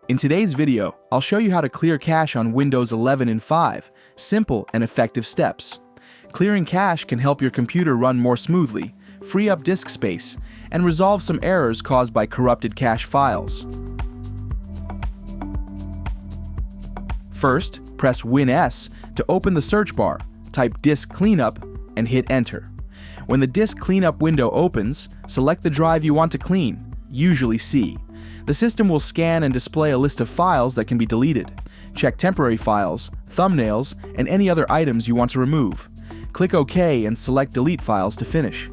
In today's video, I'll show you how to clear cache on Windows 11 in 5 simple and effective steps. Clearing cache can help your computer run more smoothly, free up disk space, and resolve some errors caused by corrupted cache files. First, press Win-S to open the search bar, type Disk Cleanup, and hit Enter. When the Disk Cleanup window opens, select the drive you want to clean, usually C. The system will scan and display a list of files that can be deleted. Check temporary files, thumbnails, and any other items you want to remove. Click OK and select Delete Files to finish.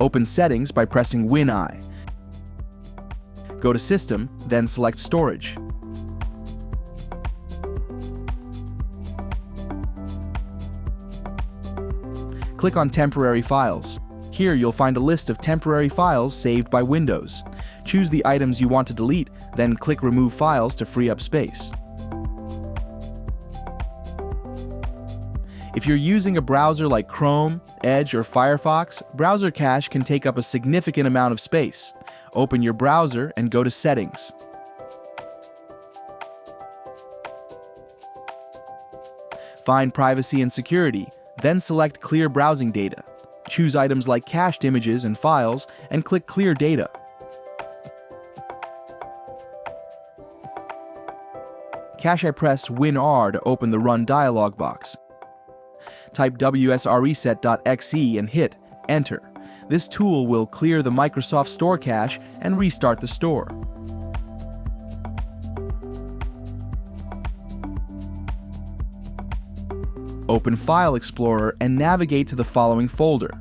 Open Settings by pressing Win-I. Go to System, then select Storage. Click on Temporary Files. Here you'll find a list of temporary files saved by Windows. Choose the items you want to delete, then click Remove Files to free up space. If you're using a browser like Chrome, Edge, or Firefox, browser cache can take up a significant amount of space. Open your browser and go to Settings. Find Privacy and Security, then select Clear Browsing Data. Choose items like cached images and files and click Clear Data. Cache press Win-R to open the Run dialog box. Type wsreset.exe and hit Enter. This tool will clear the Microsoft Store cache and restart the store. Open File Explorer and navigate to the following folder.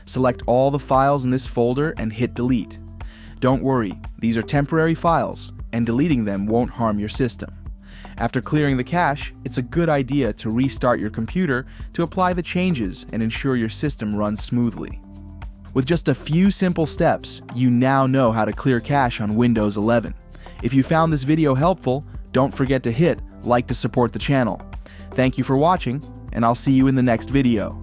Select all the files in this folder and hit Delete. Don't worry, these are temporary files, and deleting them won't harm your system. After clearing the cache, it's a good idea to restart your computer to apply the changes and ensure your system runs smoothly. With just a few simple steps, you now know how to clear cache on Windows 11. If you found this video helpful, don't forget to hit like to support the channel. Thank you for watching, and I'll see you in the next video.